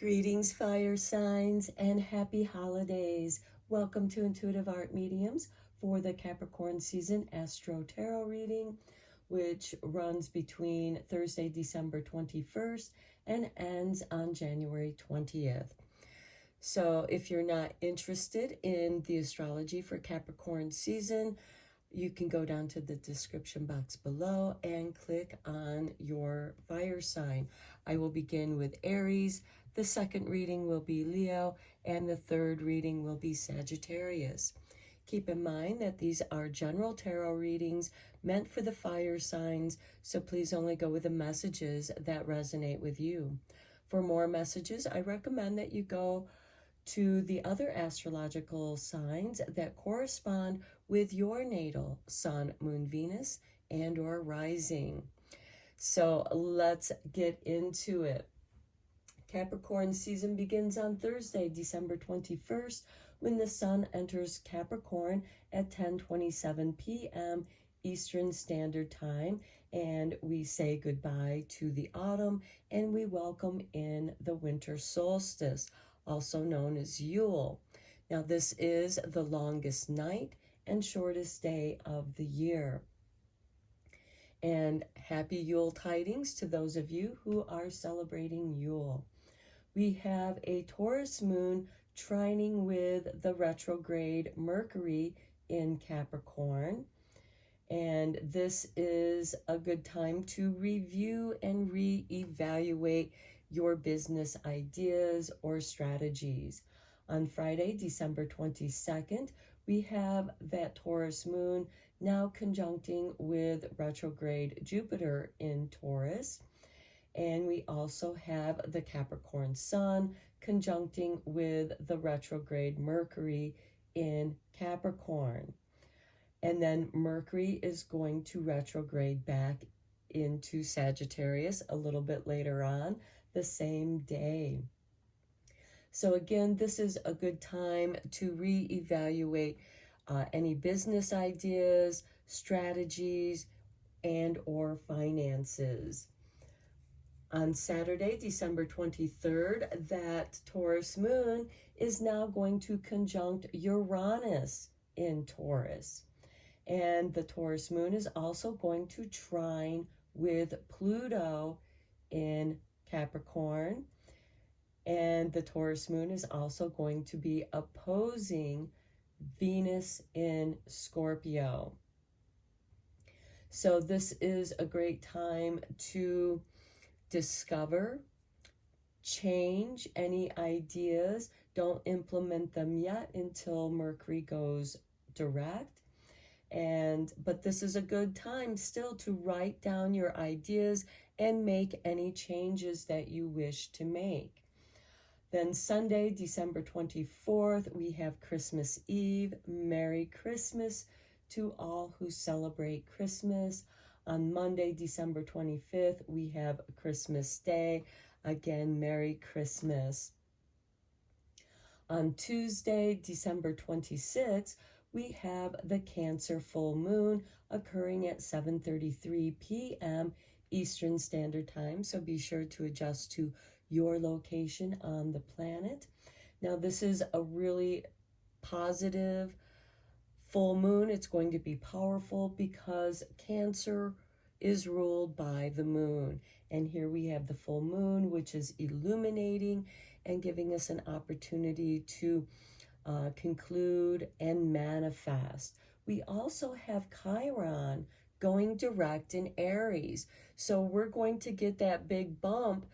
Greetings, fire signs, and happy holidays. Welcome to Intuitive Art Mediums for the Capricorn season Astro-Tarot reading, which runs between Thursday, December 21st and ends on January 20th. So if you're not interested in the astrology for Capricorn season, you can go down to the description box below and click on your fire sign. I will begin with Aries. The second reading will be Leo, and the third reading will be Sagittarius. Keep in mind that these are general tarot readings meant for the fire signs, so please only go with the messages that resonate with you. For more messages, I recommend that you go to the other astrological signs that correspond with your natal sun, moon, Venus, and or rising. So let's get into it. Capricorn season begins on Thursday, December 21st, when the sun enters Capricorn at 10:27 p.m. Eastern Standard Time, and we say goodbye to the autumn and we welcome in the winter solstice, also known as Yule. Now, this is the longest night and shortest day of the year. And happy Yule tidings to those of you who are celebrating Yule. We have a Taurus moon trining with the retrograde Mercury in Capricorn. And this is a good time to review and reevaluate your business ideas or strategies. On Friday, December 22nd, we have that Taurus moon now conjuncting with retrograde Jupiter in Taurus. And we also have the Capricorn sun conjuncting with the retrograde Mercury in Capricorn. And then Mercury is going to retrograde back into Sagittarius a little bit later on the same day. So again, this is a good time to reevaluate any business ideas, strategies, and or finances. On Saturday, December 23rd, that Taurus moon is now going to conjunct Uranus in Taurus. And the Taurus moon is also going to trine with Pluto in Capricorn. And the Taurus moon is also going to be opposing Venus in Scorpio. So this is a great time to discover, change any ideas. Don't implement them yet until Mercury goes direct. But this is a good time still to write down your ideas and make any changes that you wish to make. Then Sunday, December 24th, we have Christmas Eve. Merry Christmas to all who celebrate Christmas. On Monday, December 25th, we have Christmas Day. Again, Merry Christmas. On Tuesday, December 26th, we have the Cancer full moon occurring at 7:33 p.m. Eastern Standard Time. So be sure to adjust to your location on the planet. Now, this is a really positive full moon. It's going to be powerful because Cancer is ruled by the moon. And here we have the full moon, which is illuminating and giving us an opportunity to conclude and manifest. We also have Chiron going direct in Aries. So we're going to get that big bump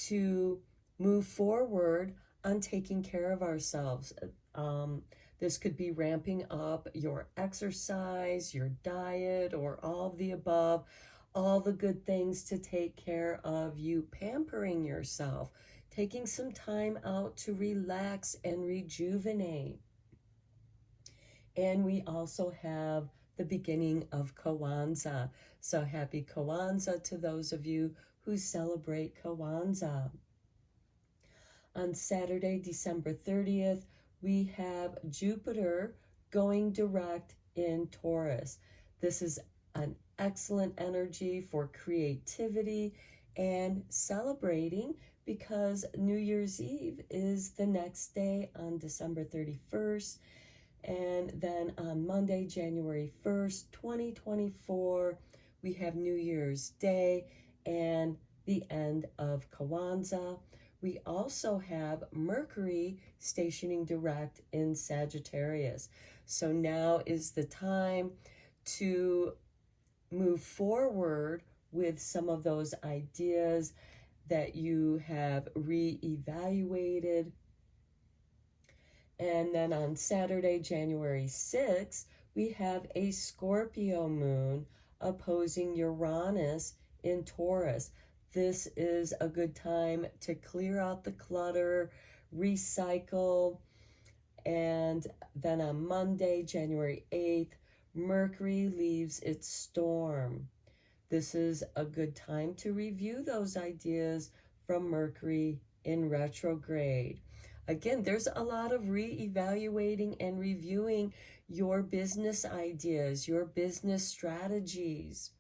to move forward on taking care of ourselves. This could be ramping up your exercise, your diet, or all of the above, all the good things to take care of you, pampering yourself, taking some time out to relax and rejuvenate. And we also have the beginning of Kwanzaa. So happy Kwanzaa to those of you who celebrate Kwanzaa. On Saturday, December 30th, we have Jupiter going direct in Taurus. This is an excellent energy for creativity and celebrating because New Year's Eve is the next day on December 31st. And then on Monday, January 1st, 2024, we have New Year's Day and the end of Kwanzaa. We also have Mercury stationing direct in Sagittarius. So now is the time to move forward with some of those ideas that you have reevaluated. And then on Saturday, January 6th, we have a Scorpio moon opposing Uranus in Taurus. This is a good time to clear out the clutter, recycle. And then on Monday, January 8th, Mercury leaves its storm. This is a good time to review those ideas from Mercury in retrograde. Again, there's a lot of re-evaluating and reviewing your business ideas, your business strategies.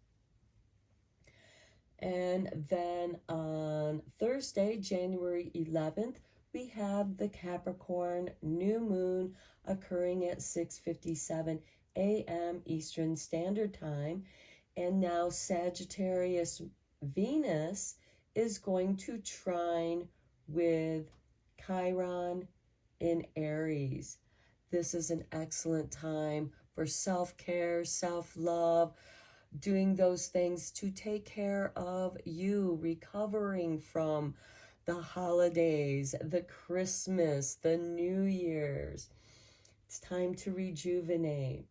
And then on Thursday, January 11th, we have the Capricorn new moon occurring at 6:57 a.m. Eastern Standard Time. And now Sagittarius Venus is going to trine with Chiron in Aries. This is an excellent time for self-care, self-love, doing those things to take care of you, recovering from the holidays, the Christmas, the New Year's. It's time to rejuvenate.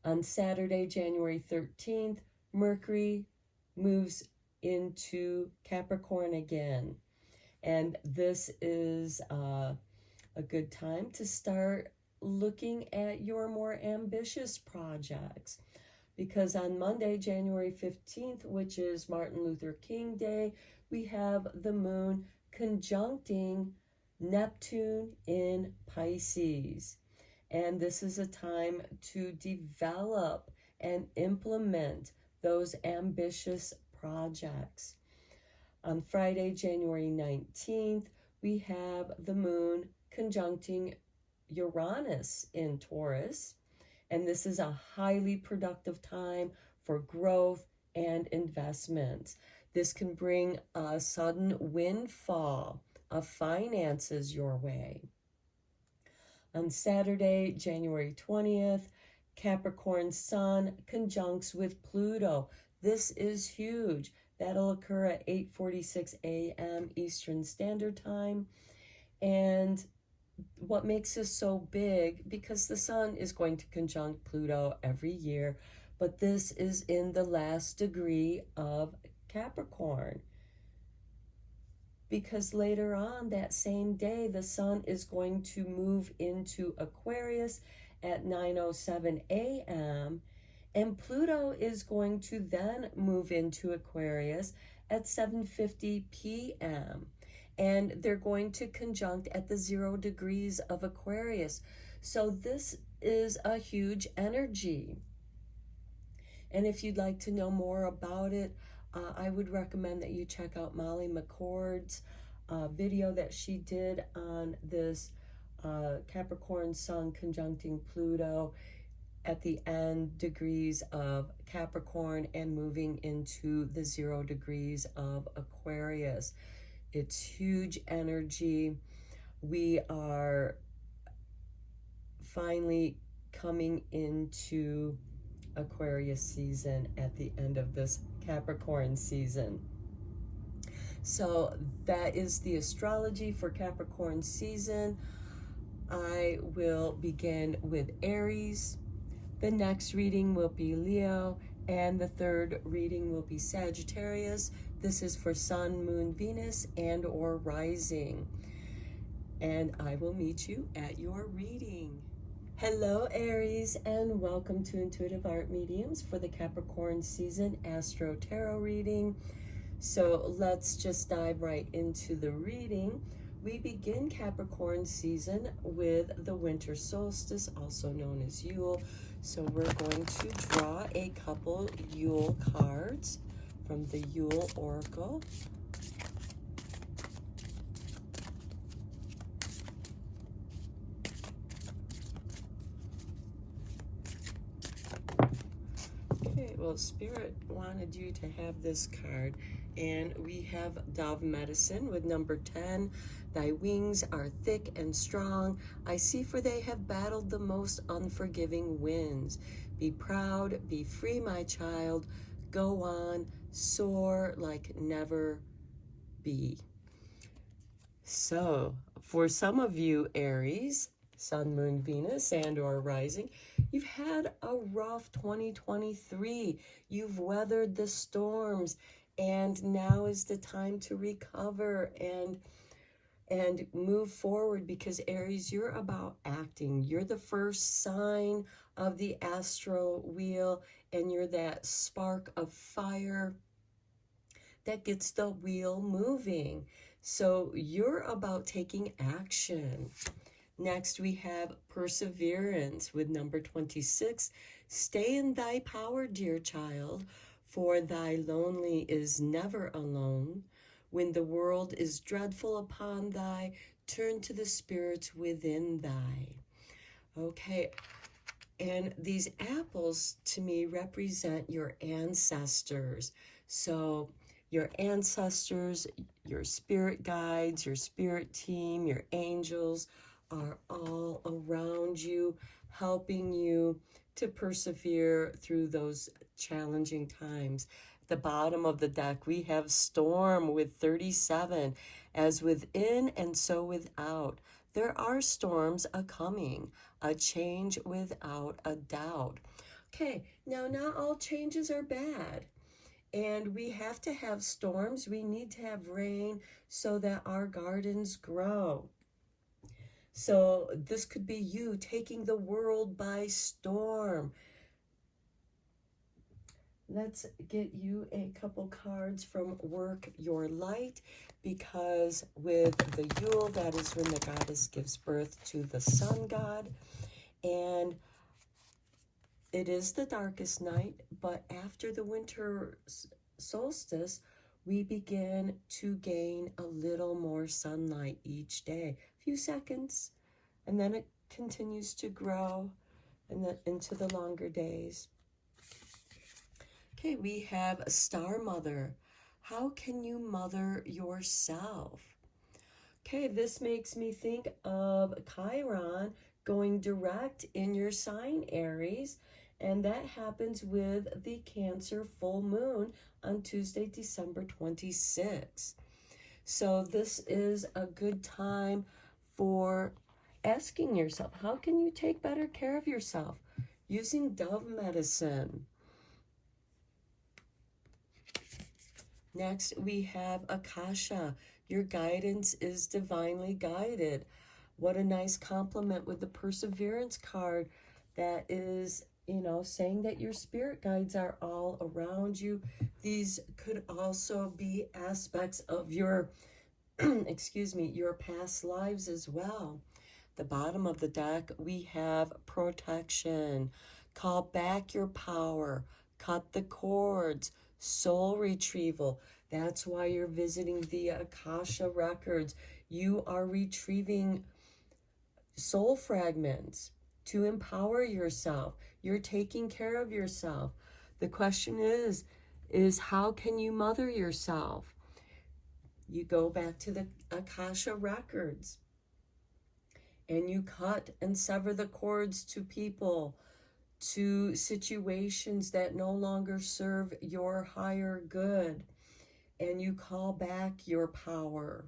On Saturday, January 13th, Mercury moves into Capricorn again. And this is a good time to start looking at your more ambitious projects. Because on Monday, January 15th, which is Martin Luther King Day, we have the moon conjuncting Neptune in Pisces. And this is a time to develop and implement those ambitious projects. On Friday, January 19th, we have the moon conjuncting Uranus in Taurus. And this is a highly productive time for growth and investments. This can bring a sudden windfall of finances your way. On Saturday, January 20th, Capricorn Sun conjuncts with Pluto. This is huge. That'll occur at 8:46 a.m. Eastern Standard Time. And what makes this so big, because the Sun is going to conjunct Pluto every year, but this is in the last degree of Capricorn. Because later on that same day, the Sun is going to move into Aquarius at 9:07 a.m. And Pluto is going to then move into Aquarius at 7:50 p.m. And they're going to conjunct at the 0 degrees of Aquarius. So this is a huge energy. And if you'd like to know more about it, I would recommend that you check out Molly McCord's video that she did on this Capricorn Sun conjuncting Pluto at the end degrees of Capricorn and moving into the 0 degrees of Aquarius. It's huge energy. We are finally coming into Aquarius season at the end of this Capricorn season. So that is the astrology for Capricorn season. I will begin with Aries. The next reading will be Leo, and the third reading will be Sagittarius. This is for Sun, Moon, Venus, and or Rising. And I will meet you at your reading. Hello, Aries, and welcome to Intuitive Art Mediums for the Capricorn season Astro-Tarot reading. So let's just dive right into the reading. We begin Capricorn season with the winter solstice, also known as Yule. So we're going to draw a couple Yule cards from the Yule Oracle. So Spirit wanted you to have this card, and we have Dove Medicine with number 10. Thy wings are thick and strong. I see, for they have battled the most unforgiving winds. Be proud, be free, my child. Go on, soar like never be. So, for some of you, Aries, Sun, Moon, Venus, and or rising, you've had a rough 2023. You've weathered the storms, and now is the time to recover and move forward, because Aries, you're about acting. You're the first sign of the astro wheel, and you're that spark of fire that gets the wheel moving. So you're about taking action. Next, we have Perseverance with number 26. Stay in thy power, dear child, for thy lonely is never alone. When the world is dreadful upon thy, turn to the spirits within thy. Okay, and these apples to me represent your ancestors. So your ancestors, your spirit guides, your spirit team, your angels are all around you, helping you to persevere through those challenging times. At the bottom of the deck, we have Storm with 37, as within and so without. There are storms a-coming, a change without a doubt. Okay, now not all changes are bad. And we have to have storms. We need to have rain so that our gardens grow. So this could be you taking the world by storm. Let's get you a couple cards from Work Your Light, because with the Yule, that is when the goddess gives birth to the sun god. And it is the darkest night, but after the winter solstice, we begin to gain a little more sunlight each day, a few seconds, and then it continues to grow and then into the longer days. Okay, we have a Star Mother. How can you mother yourself? Okay, this makes me think of Chiron going direct in your sign, Aries, and that happens with the Cancer full moon on Tuesday, December 26th. So this is a good time for asking yourself, how can you take better care of yourself? Using Dove Medicine. Next, we have Akasha. Your guidance is divinely guided. What a nice compliment with the Perseverance card. That is, saying that your spirit guides are all around you. These could also be aspects of your, your past lives as well. The bottom of the deck, we have Protection. Call back your power. Cut the cords. Soul retrieval. That's why you're visiting the Akasha records. You are retrieving soul fragments to empower yourself. You're taking care of yourself. The question is how can you mother yourself? You go back to the Akasha records and you cut and sever the cords to people, to situations that no longer serve your higher good, and you call back your power.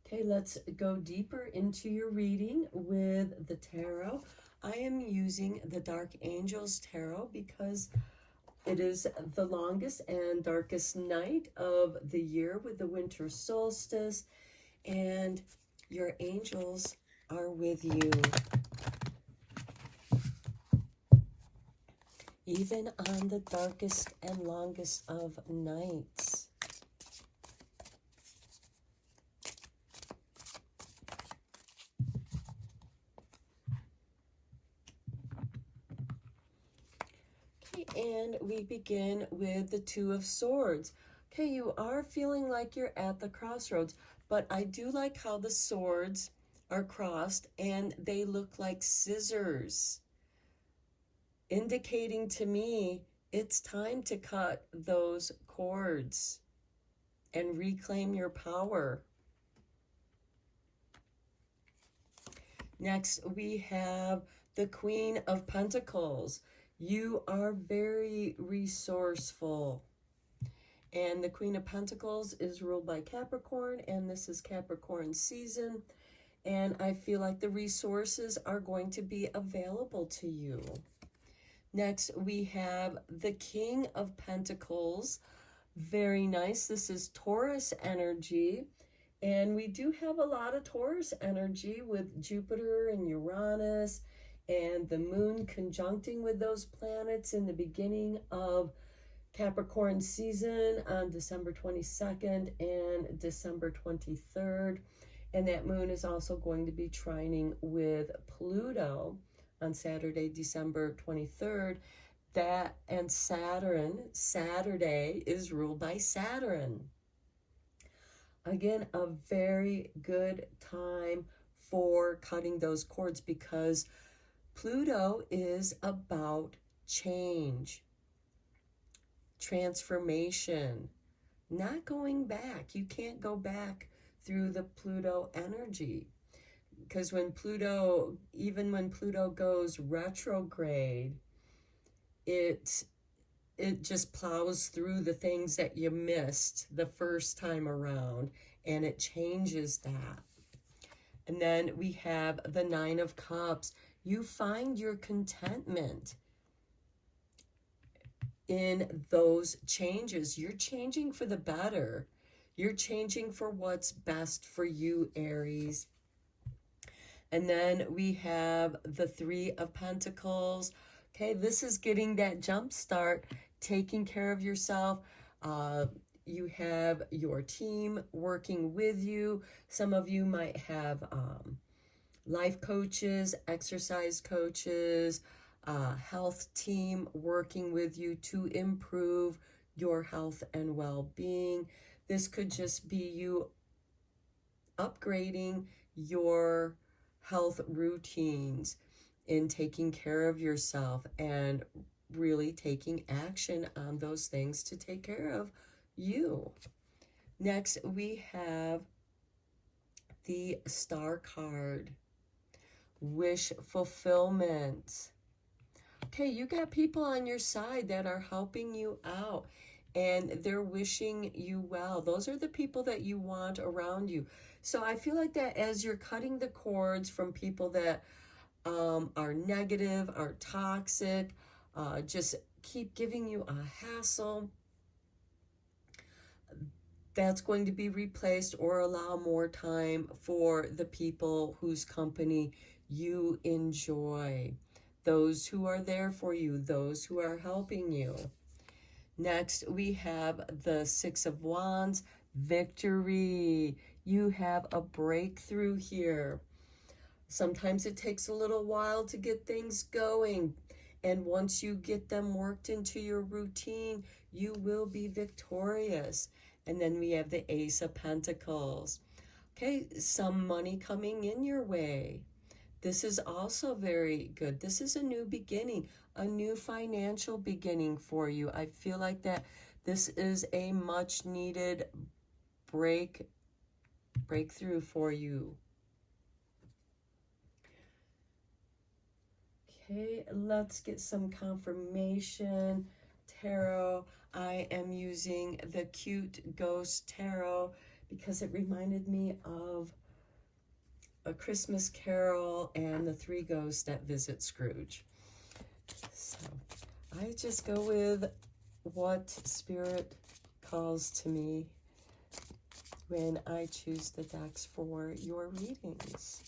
Okay, let's go deeper into your reading with the tarot. I am using the Dark Angels Tarot because it is the longest and darkest night of the year with the winter solstice, and your angels are with you. Even on the darkest and longest of nights. Okay, and we begin with the Two of Swords. Okay, you are feeling like you're at the crossroads, but I do like how the swords are crossed and they look like scissors. indicating to me it's time to cut those cords and reclaim your power. Next, we have the Queen of Pentacles. You are very resourceful. And the Queen of Pentacles is ruled by Capricorn, and this is Capricorn season. And I feel like the resources are going to be available to you. Next, we have the King of Pentacles. Very nice. This is Taurus energy. And we do have a lot of Taurus energy with Jupiter and Uranus and the moon conjuncting with those planets in the beginning of Capricorn season on December 22nd and December 23rd. And that moon is also going to be trining with Pluto on Saturday, December 23rd. That and Saturn, Saturday is ruled by Saturn. Again, a very good time for cutting those cords because Pluto is about change, transformation, not going back. You can't go back through the Pluto energy because even when Pluto goes retrograde, it just plows through the things that you missed the first time around, and it changes that. And then we have the Nine of Cups. You find your contentment in those changes. You're changing for the better. You're changing for what's best for you, Aries. And then we have the Three of Pentacles. Okay, this is getting that jump start, taking care of yourself. You have your team working with you. Some of you might have life coaches, exercise coaches, health team working with you to improve your health and well-being. This could just be you upgrading your health routines in taking care of yourself and really taking action on those things to take care of you. Next, we have the Star card, wish fulfillment. Okay, you got people on your side that are helping you out and they're wishing you well. Those are the people that you want around you. So I feel like that as you're cutting the cords from people that are negative, are toxic, just keep giving you a hassle, that's going to be replaced or allow more time for the people whose company you enjoy, those who are there for you, those who are helping you. Next, we have the Six of Wands, victory. You have a breakthrough here. Sometimes it takes a little while to get things going. And once you get them worked into your routine, you will be victorious. And then we have the Ace of Pentacles. Okay, some money coming in your way. This is also very good. This is a new beginning, a new financial beginning for you. I feel like that this is a much needed breakthrough for you. Okay, let's get some confirmation. Tarot. I am using the Cute Ghost Tarot because it reminded me of A Christmas Carol and the three ghosts that visit Scrooge. So I just go with what Spirit calls to me when I choose the decks for your readings.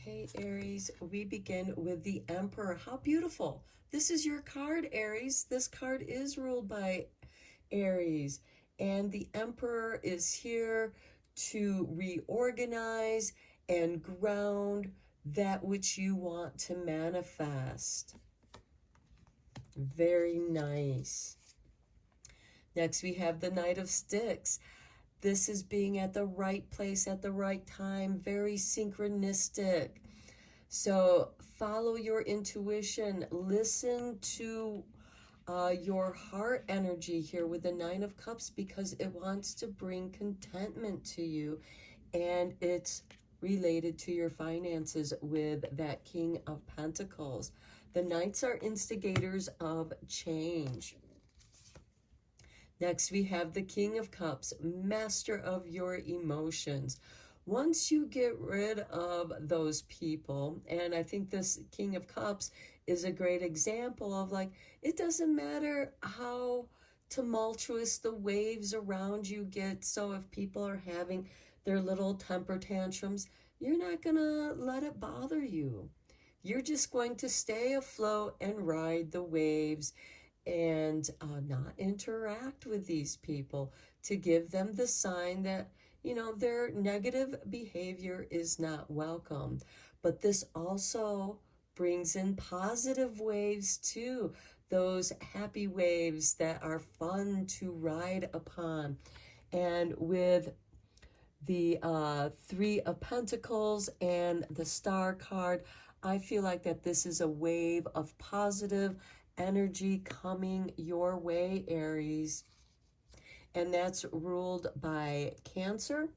Okay, Aries, we begin with the Emperor. How beautiful. This is your card, Aries. This card is ruled by Aries. And the Emperor is here to reorganize and ground that which you want to manifest. Very nice. Next, we have the Knight of Sticks. This is being at the right place at the right time, very synchronistic. So follow your intuition, listen to your heart energy here with the Nine of Cups, because it wants to bring contentment to you, and it's related to your finances with that King of Pentacles. The Knights are instigators of change. Next, we have the King of Cups, master of your emotions. Once you get rid of those people, and I think this King of Cups is a great example of, like, it doesn't matter how tumultuous the waves around you get. So if people are having their little temper tantrums, you're not gonna let it bother you. You're just going to stay afloat and ride the waves, and not interact with these people, to give them the sign that, you know, their negative behavior is not welcome. But this also brings in positive waves too, those happy waves that are fun to ride upon. And with the Three of Pentacles and the Star card, I feel like that this is a wave of positive energy coming your way, Aries. And that's ruled by Cancer.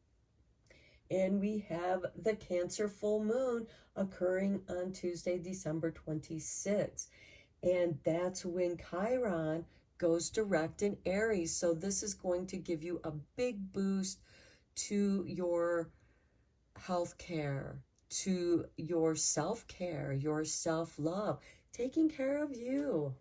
And we have the Cancer full moon occurring on Tuesday, December 26th. And that's when Chiron goes direct in Aries. So this is going to give you a big boost to your health care, to your self-care, your self-love, taking care of you.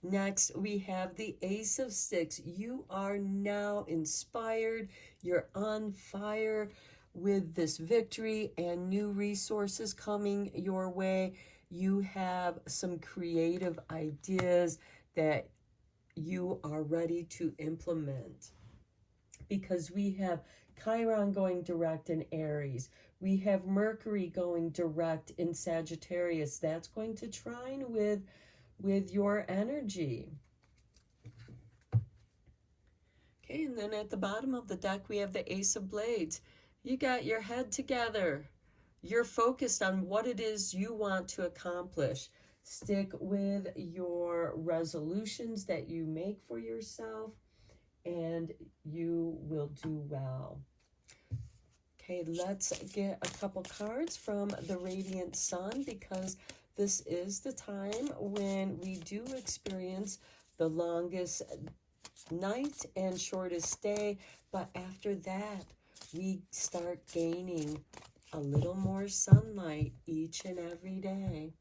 Next, we have the Ace of Sticks. You are now inspired. You're on fire with this victory and new resources coming your way. You have some creative ideas that you are ready to implement, because we have Chiron going direct in Aries. We have Mercury going direct in Sagittarius. That's going to trine with your energy. Okay, and then at the bottom of the deck, we have the Ace of Blades. You got your head together. You're focused on what it is you want to accomplish. Stick with your resolutions that you make for yourself, and you will do well. Okay, let's get a couple cards from the Radiant Sun, because this is the time when we do experience the longest night and shortest day, but after that, we start gaining a little more sunlight each and every day.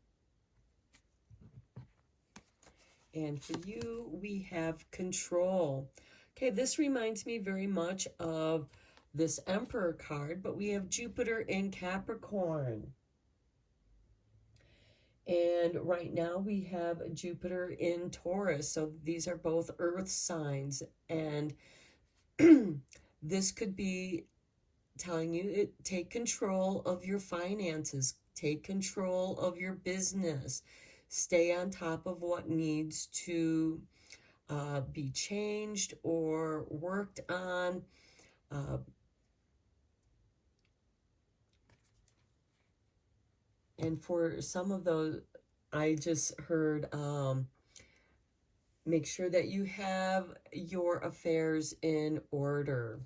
And for you, we have control. Okay, this reminds me very much of this Emperor card, but we have Jupiter in Capricorn. And right now we have Jupiter in Taurus. So these are both earth signs. And this could be telling you, take control of your finances, take control of your business, stay on top of what needs to be changed or worked on. And for some of those, I just heard, make sure that you have your affairs in order.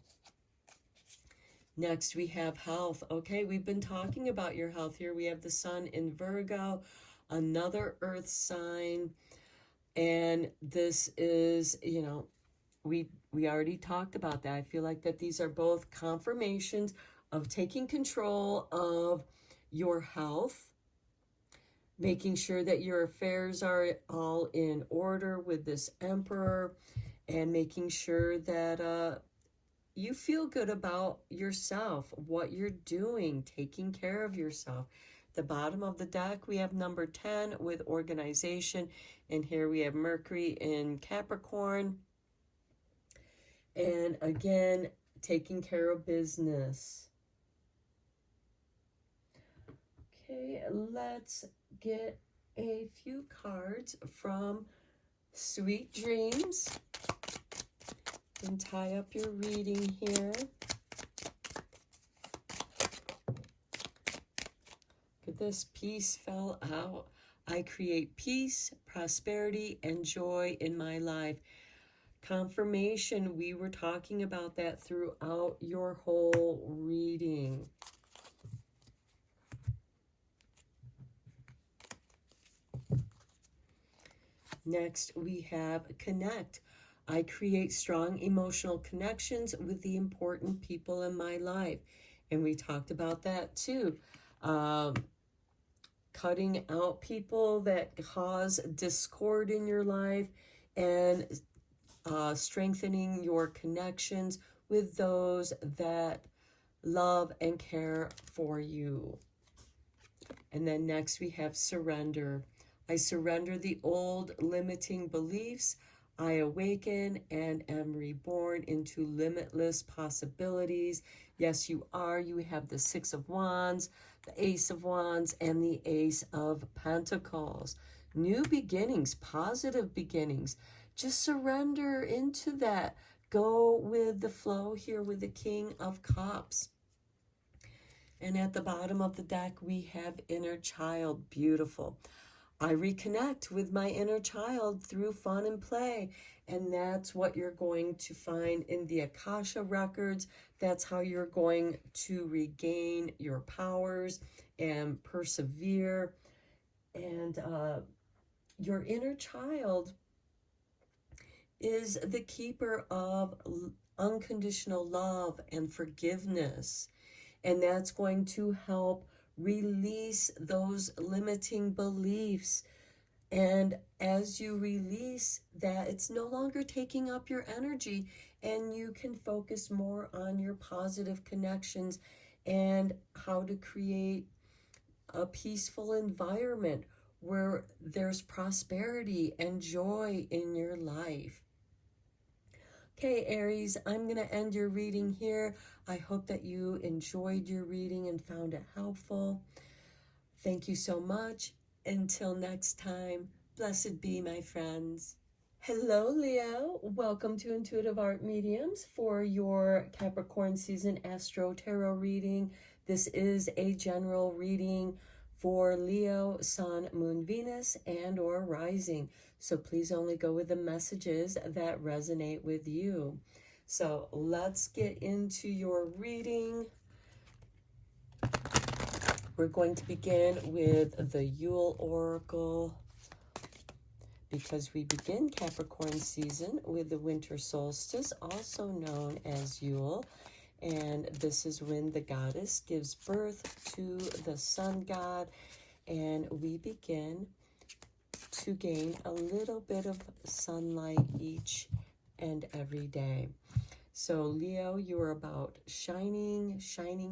Next, we have health. Okay, we've been talking about your health here. We have the Sun in Virgo, another earth sign. And this is, you know, we already talked about that. I feel like that these are both confirmations of taking control of your health, making sure that your affairs are all in order with this Emperor, and making sure that you feel good about yourself, what you're doing, taking care of yourself. The bottom of the deck, we have number 10 with organization, and here we have Mercury in Capricorn. And again, taking care of business. Okay, let's get a few cards from Sweet Dreams And tie up your reading here. Look at this, peace fell out. I create peace, prosperity, and joy in my life. Confirmation, we were talking about that throughout your whole reading. Next, we have connect. I create strong emotional connections with the important people in my life. And we talked about that too. Cutting out people that cause discord in your life and strengthening your connections with those that love and care for you. And then next we have surrender. I surrender the old limiting beliefs. I awaken and am reborn into limitless possibilities. Yes, you are. You have the Six of Wands, the Ace of Wands, and the Ace of Pentacles. New beginnings, positive beginnings. Just surrender into that. Go with the flow here with the King of Cups. And at the bottom of the deck, we have inner child. Beautiful. I reconnect with my inner child through fun and play. And that's what you're going to find in the Akasha records. That's how you're going to regain your powers and persevere. And your inner child is the keeper of unconditional love and forgiveness. And that's going to help release those limiting beliefs. And as you release that, it's no longer taking up your energy, and you can focus more on your positive connections and how to create a peaceful environment where there's prosperity and joy in your life. Okay, Aries, I'm going to end your reading here. I hope that you enjoyed your reading and found it helpful. Thank you so much. Until next time, blessed be, my friends. Hello, Leo. Welcome to Intuitive Art Mediums for your Capricorn season Astro-Tarot reading. This is a general reading for Leo, Sun, Moon, Venus, and or Rising. So please only go with the messages that resonate with you. So let's get into your reading. We're going to begin with the Yule Oracle, because we begin Capricorn season with the winter solstice, also known as Yule. And this is when the goddess gives birth to the sun god, and we begin to gain a little bit of sunlight each and every day. So Leo, you are about shining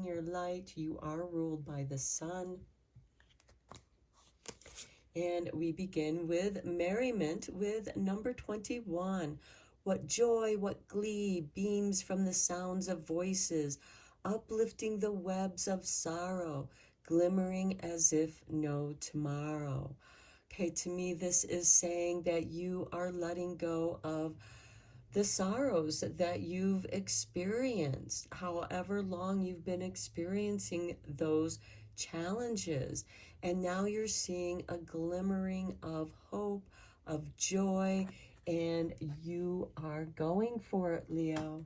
your light. You are ruled by the sun. And we begin with merriment with number 21. What joy, what glee beams from the sounds of voices, uplifting the webs of sorrow, glimmering as if no tomorrow. Okay, to me, this is saying that you are letting go of the sorrows that you've experienced, however long you've been experiencing those challenges. And now you're seeing a glimmering of hope, of joy, and you are going for it, Leo.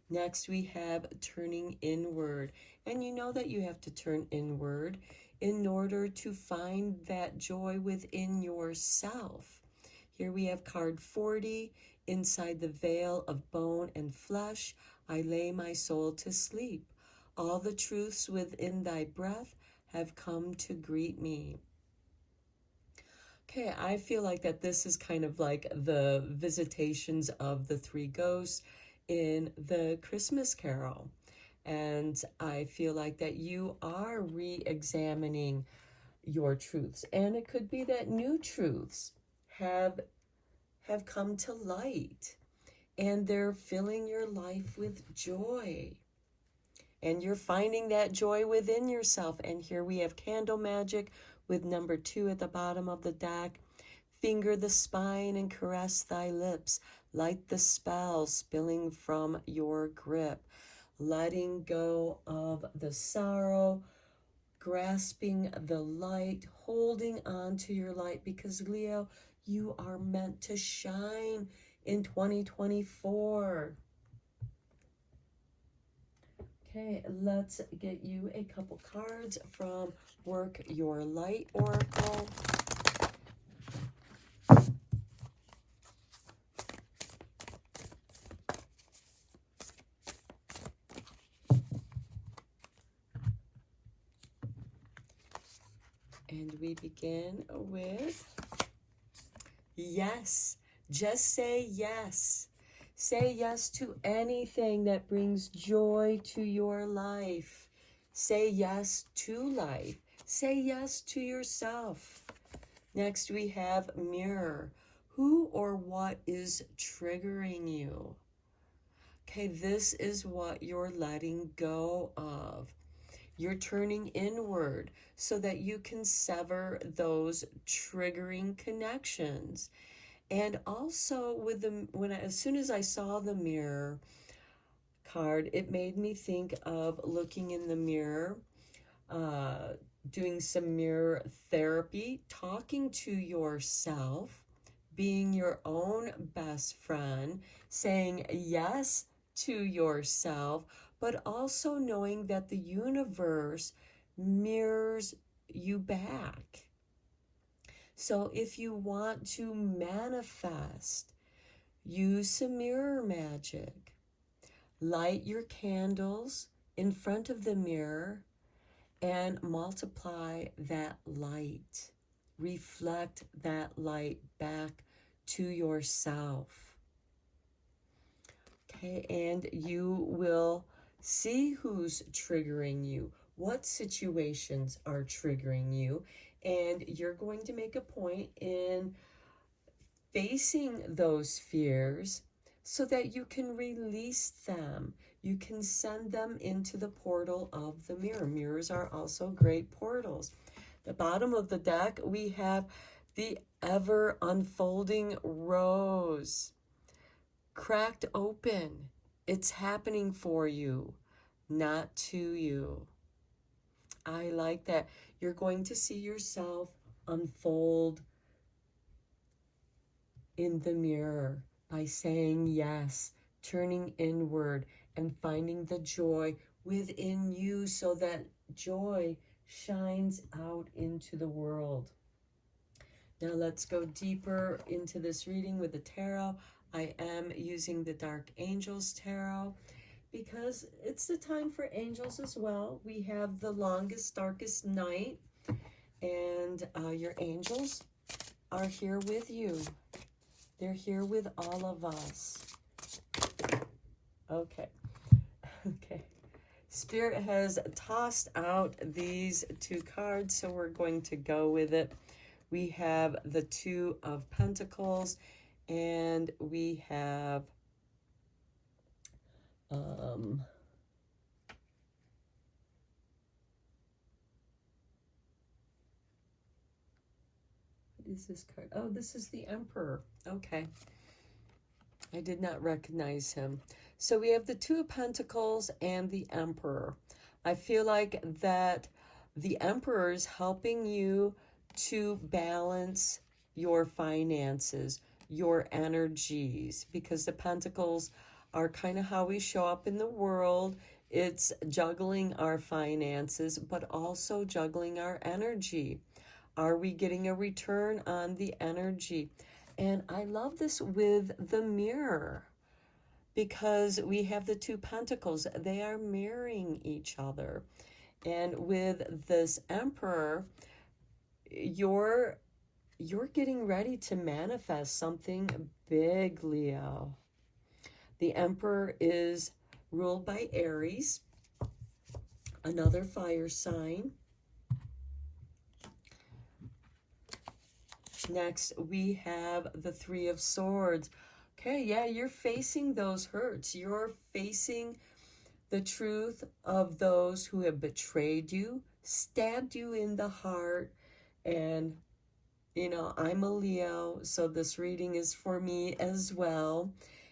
Next, we have turning inward. And you know that you have to turn inward in order to find that joy within yourself. Here we have card 40. Inside the veil of bone and flesh, I lay my soul to sleep. All the truths within thy breath have come to greet me. Okay, I feel like that this is kind of like the visitations of the three ghosts in the Christmas Carol. And I feel like that you are re-examining your truths. And it could be that new truths have come to light, and they're filling your life with joy. And you're finding that joy within yourself. And here we have candle magic with number 2 at the bottom of the deck. Finger the spine and caress thy lips. Light the spell spilling from your grip. Letting go of the sorrow, grasping the light, holding on to your light, because Leo, you are meant to shine in 2024. Okay, let's get you a couple cards from Work Your Light Oracle. And we begin with yes. Just say yes. Say yes to anything that brings joy to your life. Say yes to life. Say yes to yourself. Next we have mirror. Who or what is triggering you? Okay, this is what you're letting go of. You're turning inward so that you can sever those triggering connections. And also with the as soon as I saw the mirror card, it made me think of looking in the mirror, doing some mirror therapy, talking to yourself, being your own best friend, saying yes to yourself, but also knowing that the universe mirrors you back. So if you want to manifest, use some mirror magic. Light your candles in front of the mirror and multiply that light. Reflect that light back to yourself. Okay, and you will see who's triggering you, what situations are triggering you, and you're going to make a point in facing those fears so that you can release them. You can send them into the portal of the mirror. Mirrors are also great portals. The bottom of the deck, we have the ever unfolding rose. Cracked open. It's happening for you, not to you. I like that. You're going to see yourself unfold in the mirror by saying yes, turning inward, and finding the joy within you so that joy shines out into the world. Now let's go deeper into this reading with the tarot. I am using the Dark Angels Tarot because it's the time for angels as well. We have the longest, darkest night, and your angels are here with you. They're here with all of us. Okay. Okay. Spirit has tossed out these two cards, so we're going to go with it. We have the Two of Pentacles, and we have what is this card? Oh, this is the Emperor. Okay. I did not recognize him. So we have the Two of Pentacles and the Emperor. I feel like that the Emperor is helping you to balance your finances, your energies, because the Pentacles are kind of how we show up in the world. It's juggling our finances, but also juggling our energy. Are we getting a return on the energy? And I love this with the mirror because we have the Two Pentacles. They are mirroring each other. And with this Emperor, you're getting ready to manifest something big, Leo. The Emperor is ruled by Aries, another fire sign. Next, we have the Three of Swords. Okay, yeah, you're facing those hurts. You're facing the truth of those who have betrayed you, stabbed you in the heart, and you know, I'm a Leo, so this reading is for me as well.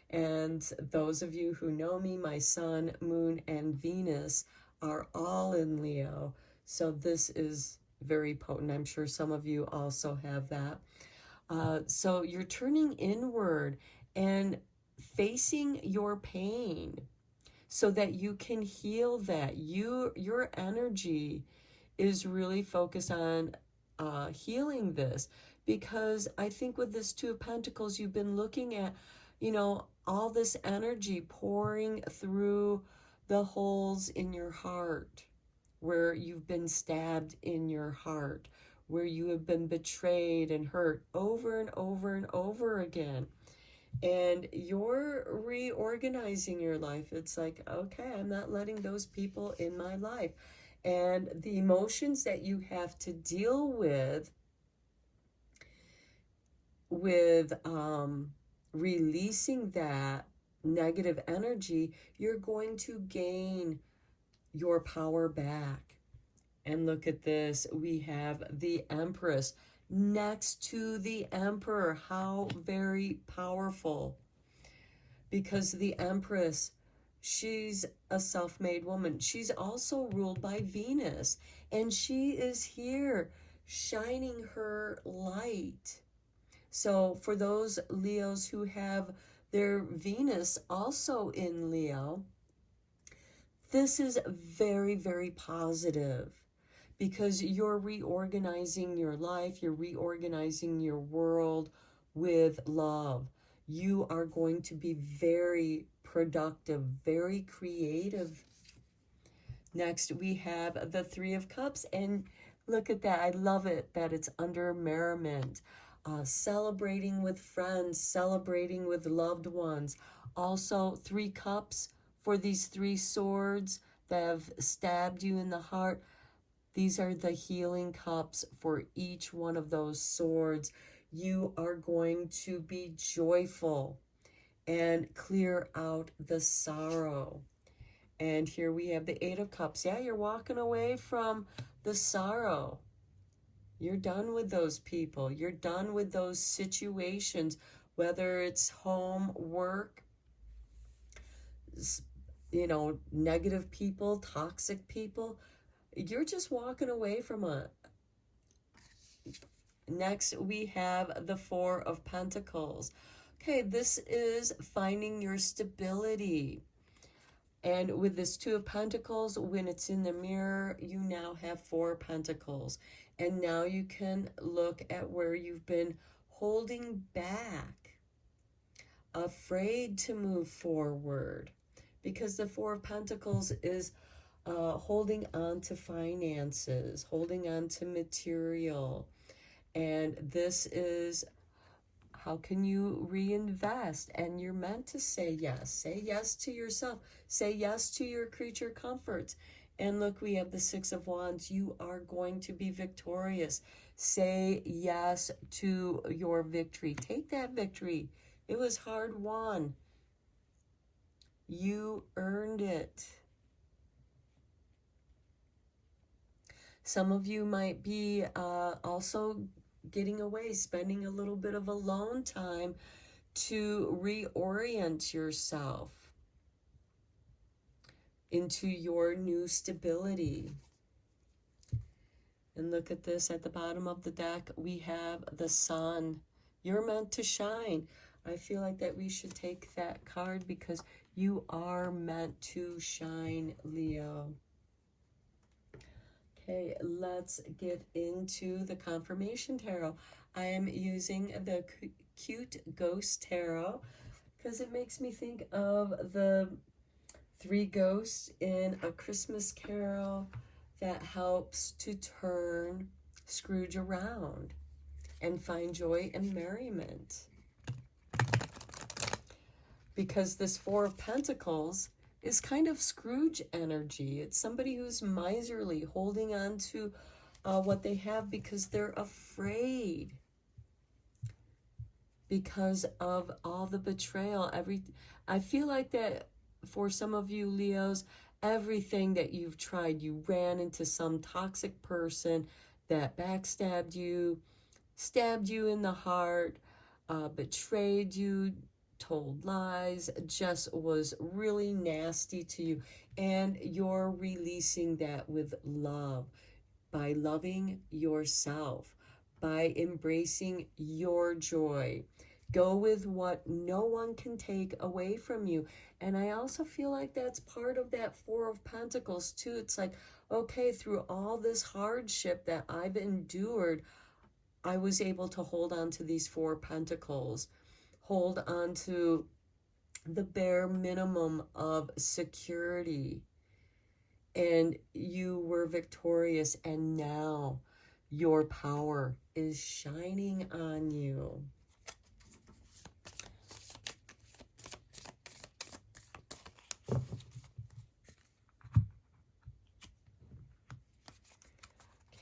And those of you who know me, my sun, moon, and Venus are all in Leo. So this is very potent. I'm sure some of you also have that. So you're turning inward and facing your pain so that you can heal that. Your energy is really focused on healing this, because I think with this Two of Pentacles, you've been looking at, you know, all this energy pouring through the holes in your heart, where you've been stabbed in your heart, where you have been betrayed and hurt over and over and over again. And you're reorganizing your life. It's like, okay, I'm not letting those people in my life. And the emotions that you have to deal with releasing that negative energy, you're going to gain your power back. And look at this, we have the Empress next to the Emperor. How very powerful. Because the Empress, she's a self-made woman. She's also ruled by Venus, and she is here shining her light. So for those Leos who have their Venus also in Leo, this is very, very positive, because you're reorganizing your life, you're reorganizing your world with love. You are going to be very productive, very creative. Next, we have the Three of Cups, and look at that. I love it that it's under merriment. Celebrating with friends, celebrating with loved ones. Also, 3 cups for these 3 swords that have stabbed you in the heart. These are the healing cups for each one of those swords. You are going to be joyful and clear out the sorrow. And here we have the 8 of Cups. Yeah, you're walking away from the sorrow. You're done with those people. You're done with those situations, whether it's home, work, you know, negative people, toxic people. You're just walking away from it. Next, we have the 4 of Pentacles. Okay, this is finding your stability. And with this 2 of Pentacles, when it's in the mirror, you now have 4 Pentacles. And now you can look at where you've been holding back, afraid to move forward. Because the 4 of Pentacles is holding on to finances, holding on to material. And this is, how can you reinvest? And you're meant to say yes. Say yes to yourself. Say yes to your creature comforts. And look, we have the 6 of Wands. You are going to be victorious. Say yes to your victory. Take that victory. It was hard won. You earned it. Some of you might be also getting away, spending a little bit of alone time to reorient yourself into your new stability. And look at this, at the bottom of the deck, we have the Sun. You're meant to shine. I feel like that we should take that card, because you are meant to shine, Leo. Okay, let's get into the confirmation tarot. I am using the Cute Ghost Tarot because it makes me think of the 3 ghosts in A Christmas Carol that helps to turn Scrooge around and find joy and merriment. Because this 4 of Pentacles is kind of Scrooge energy. It's somebody who's miserly, holding on to what they have because they're afraid, because of all the betrayal. I feel like that for some of you Leos, everything that you've tried, you ran into some toxic person that backstabbed you, stabbed you in the heart, betrayed you, told lies, just was really nasty to you. And you're releasing that with love, by loving yourself, by embracing your joy. Go with what no one can take away from you. And I also feel like that's part of that Four of Pentacles too. It's like, okay, through all this hardship that I've endured, I was able to hold on to these Four Pentacles, hold on to the bare minimum of security. And you were victorious, and now your power is shining on you.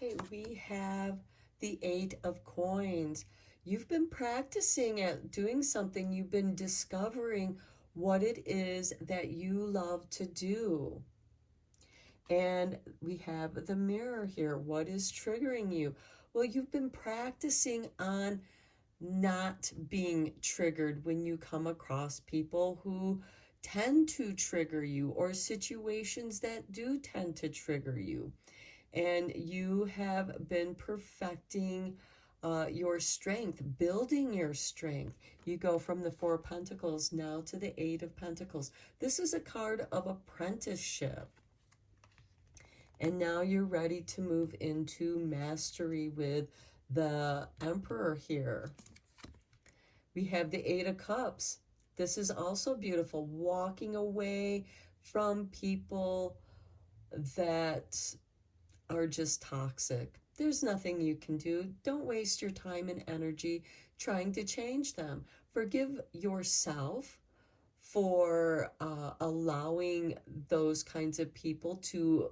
Okay, we have the Eight of Coins. You've been practicing at doing something. You've been discovering what it is that you love to do. And we have the Mirror here. What is triggering you? Well, you've been practicing on not being triggered when you come across people who tend to trigger you, or situations that do tend to trigger you. And you have been perfecting your strength, building your strength. You go from the Four of Pentacles now to the Eight of Pentacles. This is a card of apprenticeship. And now you're ready to move into mastery with the Emperor here. We have the Eight of Cups. This is also beautiful. Walking away from people that are just toxic. There's nothing you can do. Don't waste your time and energy trying to change them. Forgive yourself for allowing those kinds of people to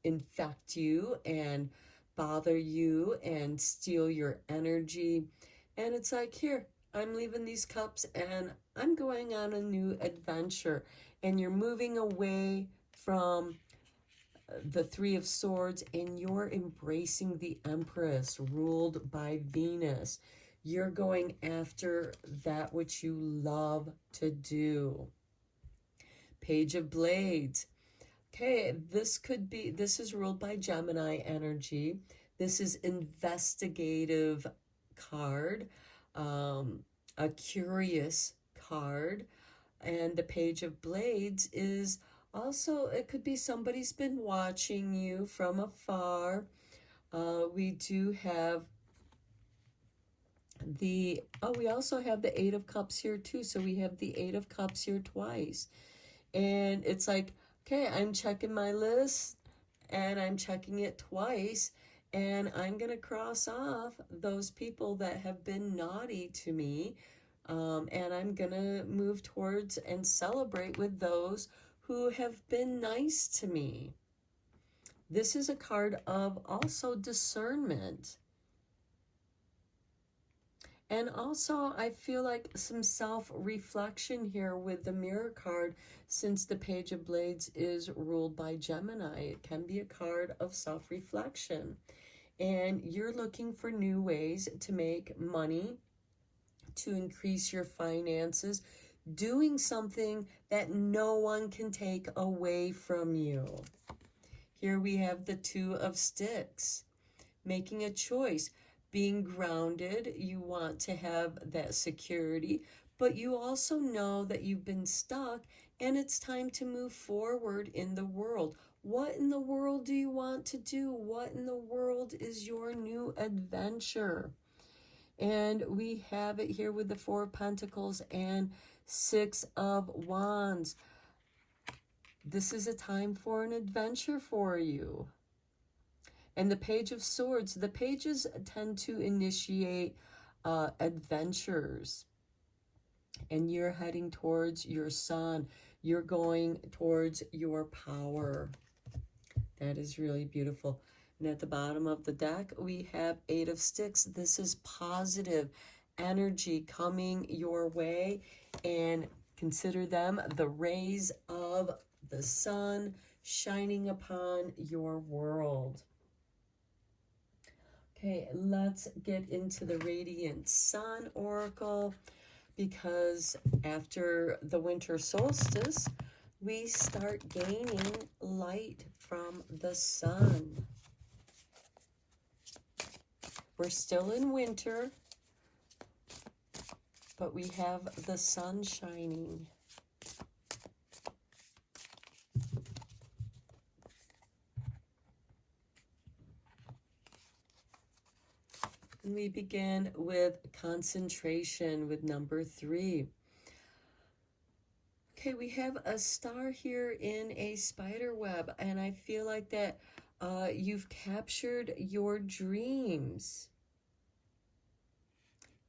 infect you and bother you and steal your energy. And it's like, here, I'm leaving these cups and I'm going on a new adventure. And you're moving away from the Three of Swords, and you're embracing the Empress, ruled by Venus. You're going after that which you love to do. Page of Blades. Okay, this is ruled by Gemini energy. This is investigative card, a curious card. And the Page of Blades is also, it could be somebody's been watching you from afar. We do have we also have the Eight of Cups here too. So we have the Eight of Cups here twice. And it's like, okay, I'm checking my list and I'm checking it twice. And I'm going to cross off those people that have been naughty to me. And I'm going to move towards and celebrate with those who have been nice to me. This is a card of also discernment. And also, I feel like some self-reflection here with the Mirror card, since the Page of Blades is ruled by Gemini. It can be a card of self-reflection. And you're looking for new ways to make money, to increase your finances, doing something that no one can take away from you. Here we have the Two of Sticks, making a choice, being grounded. You want to have that security, but you also know that you've been stuck and it's time to move forward in the world. What in the world do you want to do? What in the world is your new adventure? And we have it here with the Four of Pentacles and Six of Wands. This is a time for an adventure for you. And the Page of Swords. The pages tend to initiate adventures. And you're heading towards your sun. You're going towards your power. That is really beautiful. And at the bottom of the deck, we have Eight of Sticks. This is positive energy coming your way. And consider them the rays of the sun shining upon your world. Okay, let's get into the Radiant Sun Oracle, because after the winter solstice, we start gaining light from the sun. We're still in winter, but we have the sun shining. And we begin with concentration with number 3. Okay, we have a star here in a spider web, and I feel like that you've captured your dreams.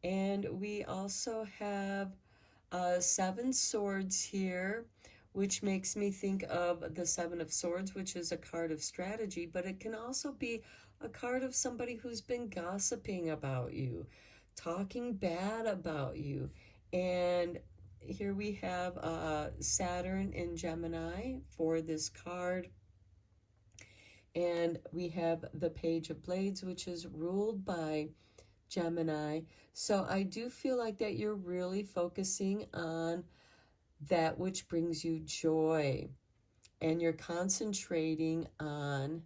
And we also have 7 swords here, which makes me think of the 7 of swords, which is a card of strategy, but it can also be a card of somebody who's been gossiping about you, talking bad about you. And here we have Saturn in Gemini for this card. And we have the Page of Blades, which is ruled by Gemini. So I do feel like that you're really focusing on that which brings you joy. And you're concentrating on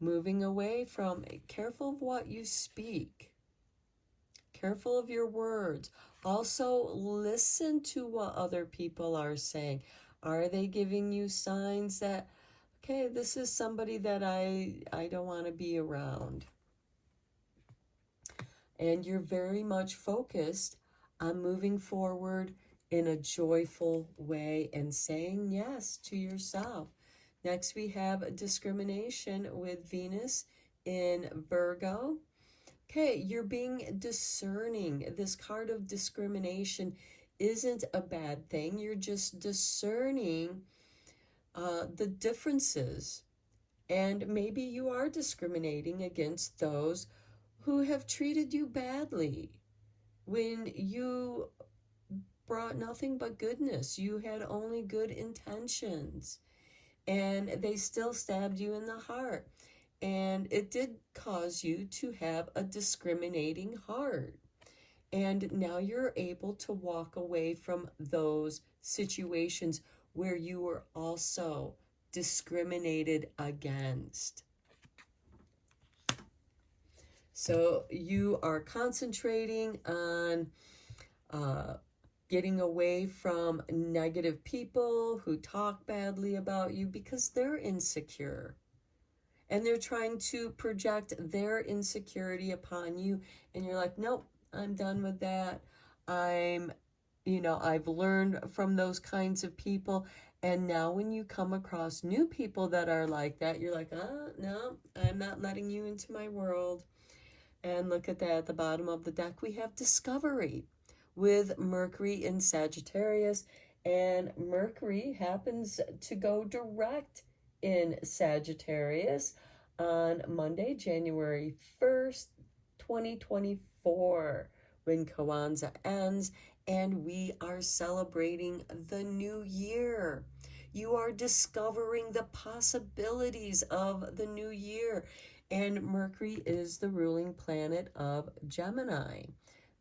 moving away from, careful of what you speak. Careful of your words. Also, listen to what other people are saying. Are they giving you signs that, okay, this is somebody that I don't want to be around? And you're very much focused on moving forward in a joyful way and saying yes to yourself. Next, we have discrimination with Venus in Virgo. Okay, you're being discerning. This card of discrimination isn't a bad thing. You're just discerning the differences. And maybe you are discriminating against those who have treated you badly when you brought nothing but goodness. You had only good intentions, and they still stabbed you in the heart. And it did cause you to have a discriminating heart. And now you're able to walk away from those situations where you were also discriminated against. So you are concentrating on getting away from negative people who talk badly about you because they're insecure. And they're trying to project their insecurity upon you. And you're like, nope, I'm done with that. I've learned from those kinds of people. And now when you come across new people that are like that, you're like, no, I'm not letting you into my world. And look at that, at the bottom of the deck, we have discovery with Mercury in Sagittarius. And Mercury happens to go direct in Sagittarius on Monday, January 1st, 2024, when Kwanzaa ends, and we are celebrating the new year. You are discovering the possibilities of the new year. And Mercury is the ruling planet of Gemini.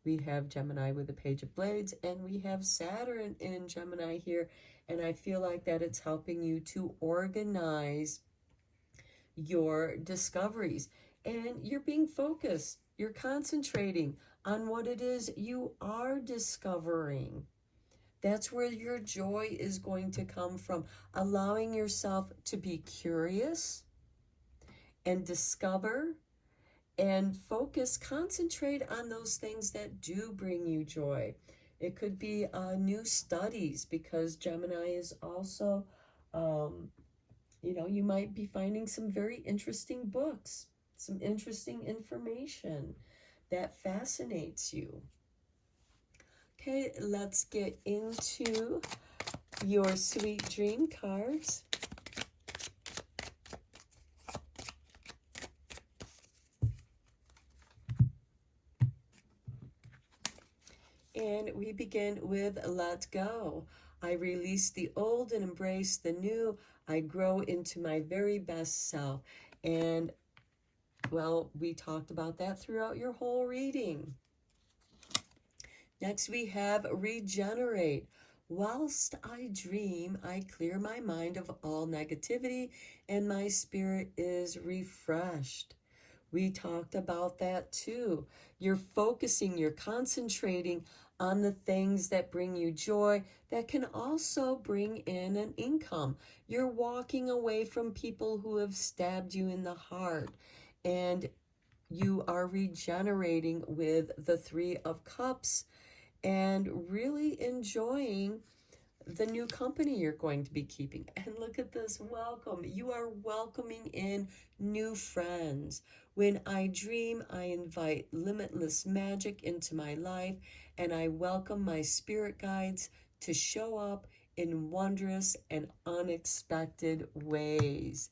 We have Gemini with the Page of Blades, and we have Saturn in Gemini here. And I feel like that it's helping you to organize your discoveries. And you're being focused. You're concentrating on what it is you are discovering. That's where your joy is going to come from. Allowing yourself to be curious and discover and focus, concentrate on those things that do bring you joy. It could be new studies, because Gemini is also, you might be finding some very interesting books, some interesting information that fascinates you. Okay, let's get into your sweet dream cards. And we begin with let go. I release the old and embrace the new. I grow into my very best self. And Well, we talked about that throughout your whole reading. Next, we have regenerate. Whilst I dream, I clear my mind of all negativity and my spirit is refreshed. We talked about that too. You're focusing, you're concentrating on the things that bring you joy, that can also bring in an income. You're walking away from people who have stabbed you in the heart, and you are regenerating with the Three of Cups and really enjoying the new company you're going to be keeping. And look at this, welcome. You are welcoming in new friends. When I dream, I invite limitless magic into my life, and I welcome my spirit guides to show up in wondrous and unexpected ways.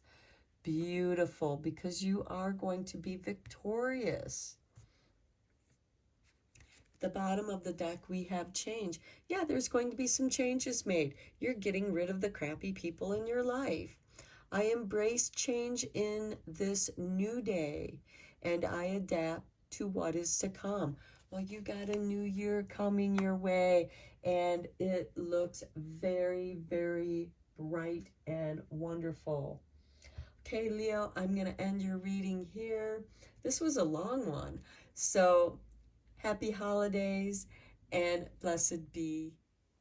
Beautiful, because you are going to be victorious. The bottom of the deck, we have change. Yeah, there's going to be some changes made. You're getting rid of the crappy people in your life. I embrace change in this new day, and I adapt to what is to come. Well, you got a new year coming your way, and it looks very, very bright and wonderful. Okay, Leo, I'm going to end your reading here. This was a long one, so happy holidays and blessed be.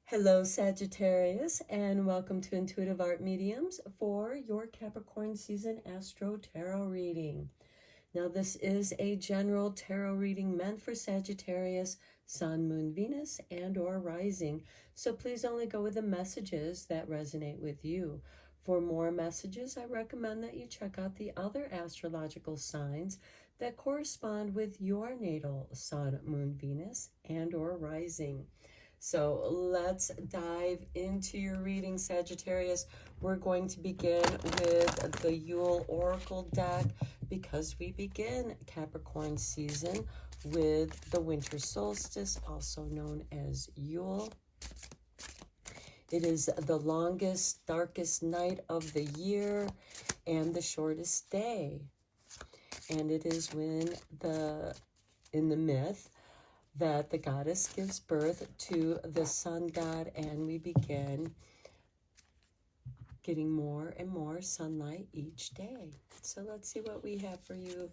Hello, Sagittarius, and welcome to Intuitive Art Mediums for your Capricorn season Astro Tarot reading. Now, this is a general tarot reading meant for Sagittarius, Sun, Moon, Venus, and or Rising. So please only go with the messages that resonate with you. For more messages, I recommend that you check out the other astrological signs that correspond with your natal Sun, Moon, Venus, and or Rising. So let's dive into your reading, Sagittarius. We're going to begin with the Yule Oracle deck because we begin Capricorn season with the winter solstice, also known as Yule. It is the longest, darkest night of the year and the shortest day. And it is when in the myth, that the goddess gives birth to the sun god, and we begin getting more and more sunlight each day. So let's see what we have for you.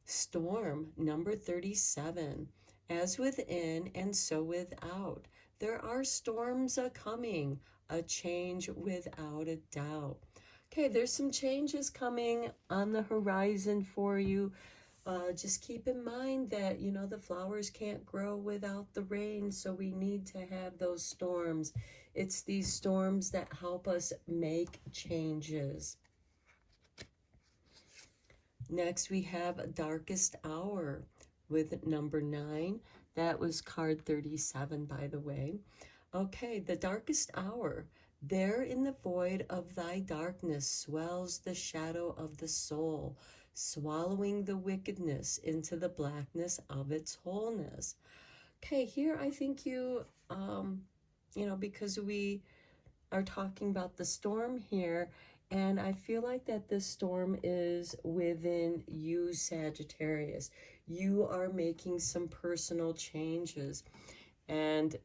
Storm number 37. As within and so without. There are storms a-coming, a change without a doubt. Okay, there's some changes coming on the horizon for you. Just keep in mind that, you know, the flowers can't grow without the rain, so we need to have those storms. It's these storms that help us make changes. Next, we have Darkest Hour with number 9. That was card 37, by the way. Okay, the darkest hour. There in the void of thy darkness swells the shadow of the soul, swallowing the wickedness into the blackness of its wholeness. Okay, here I think you know, because we are talking about the storm here, and I feel like that this storm is within you, Sagittarius. You are making some personal changes. And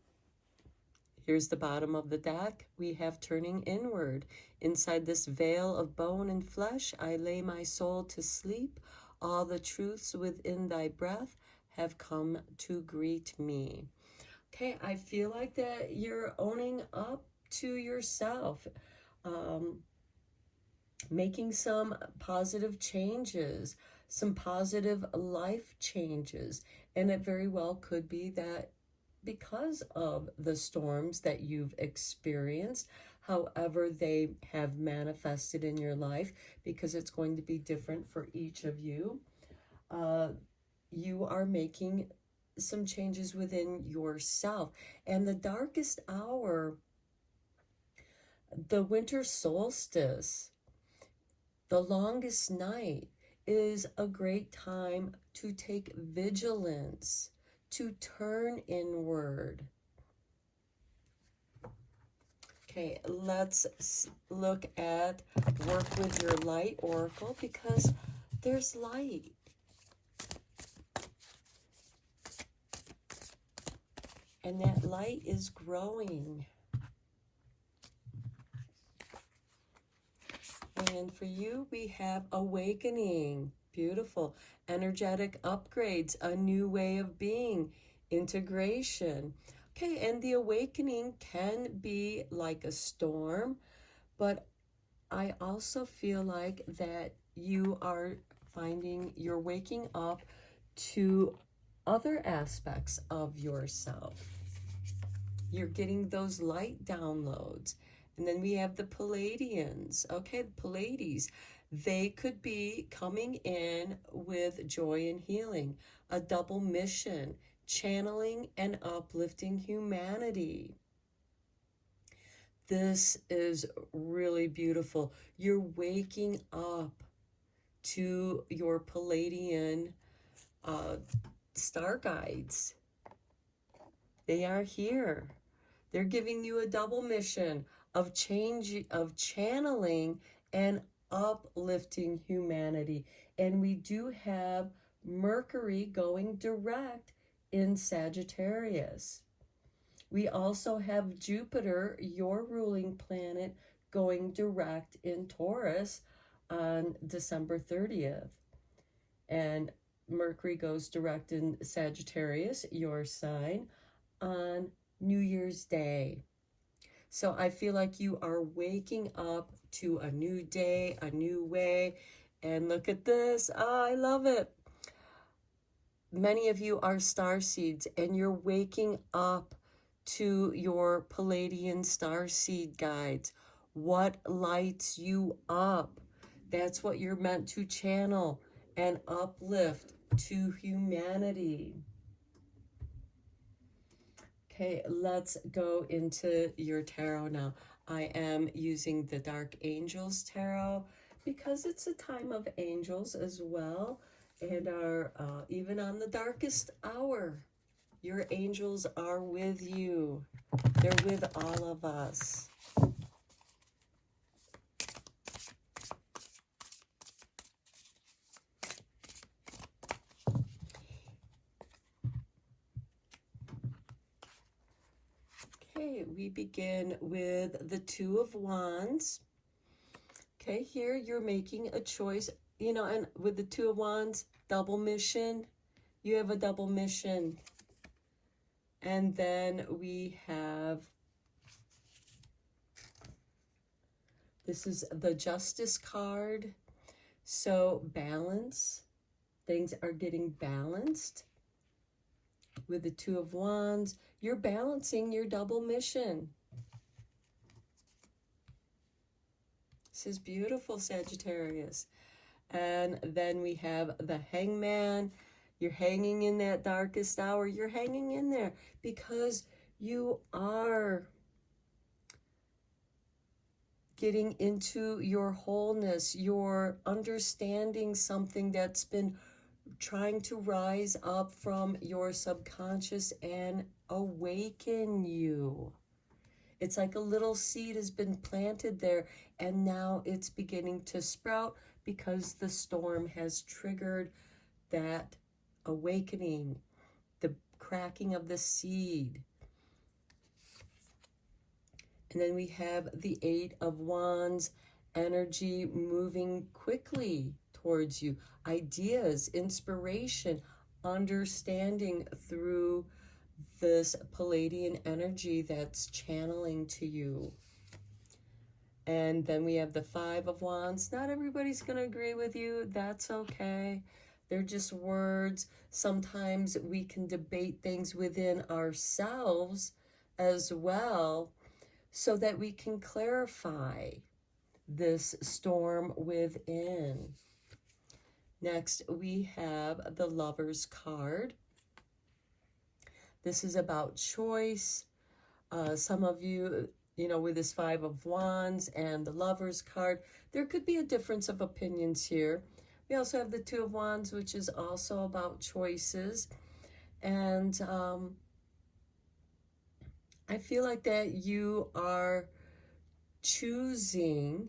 here's the bottom of the deck. We have turning inward. Inside this veil of bone and flesh, I lay my soul to sleep. All the truths within thy breath have come to greet me. Okay, I feel like that you're owning up to yourself, making some positive changes, some positive life changes. And it very well could be that because of the storms that you've experienced, however they have manifested in your life, because it's going to be different for each of you, you are making some changes within yourself. And the darkest hour, the winter solstice, the longest night, is a great time to take vigilance, to turn inward. Okay, let's look at Work with Your Light Oracle, because there's light. And that light is growing. And for you, we have awakening. Beautiful. Energetic upgrades, a new way of being, integration. Okay, and the awakening can be like a storm, but I also feel like that you are finding you're waking up to other aspects of yourself. You're getting those light downloads. And then we have the Palladians. Okay, the Pallades. They could be coming in with joy and healing, a double mission, channeling and uplifting humanity. This is really beautiful. You're waking up to your Palladian star guides. They are here. They're giving you a double mission of change, of channeling and uplifting humanity. And we do have Mercury going direct in Sagittarius. We also have Jupiter, your ruling planet, going direct in Taurus on December 30th. And Mercury goes direct in Sagittarius, your sign, on New Year's Day. So I feel like you are waking up to a new day, a new way. And look at this. Oh, I love it. Many of you are starseeds and you're waking up to your Palladian starseed guides. What lights you up? That's what you're meant to channel and uplift to humanity. Okay, let's go into your tarot now. I am using the Dark Angels Tarot because it's a time of angels as well, and are even on the darkest hour, your angels are with you. They're with all of us. Okay, we begin with the Two of Wands. Okay, here you're making a choice, you know, and with the Two of Wands, double mission, you have a double mission. And then we have, this is the Justice card. So balance, things are getting balanced. With the Two of Wands, you're balancing your double mission. This is beautiful, Sagittarius. And then we have the Hangman. You're hanging in that darkest hour. You're hanging in there because you are getting into your wholeness. You're understanding something that's been trying to rise up from your subconscious and awaken you. It's like a little seed has been planted there, and now it's beginning to sprout because the storm has triggered that awakening, the cracking of the seed. And then we have the Eight of Wands, energy moving quickly towards you, ideas, inspiration, understanding through this Palladian energy that's channeling to you. And then we have the Five of Wands. Not everybody's going to agree with you. That's okay. They're just words. Sometimes we can debate things within ourselves as well so that we can clarify this storm within. Next, we have the Lover's card. This is about choice. Some of you, with this Five of Wands and the Lover's card, there could be a difference of opinions here. We also have the Two of Wands, which is also about choices. And I feel like that you are choosing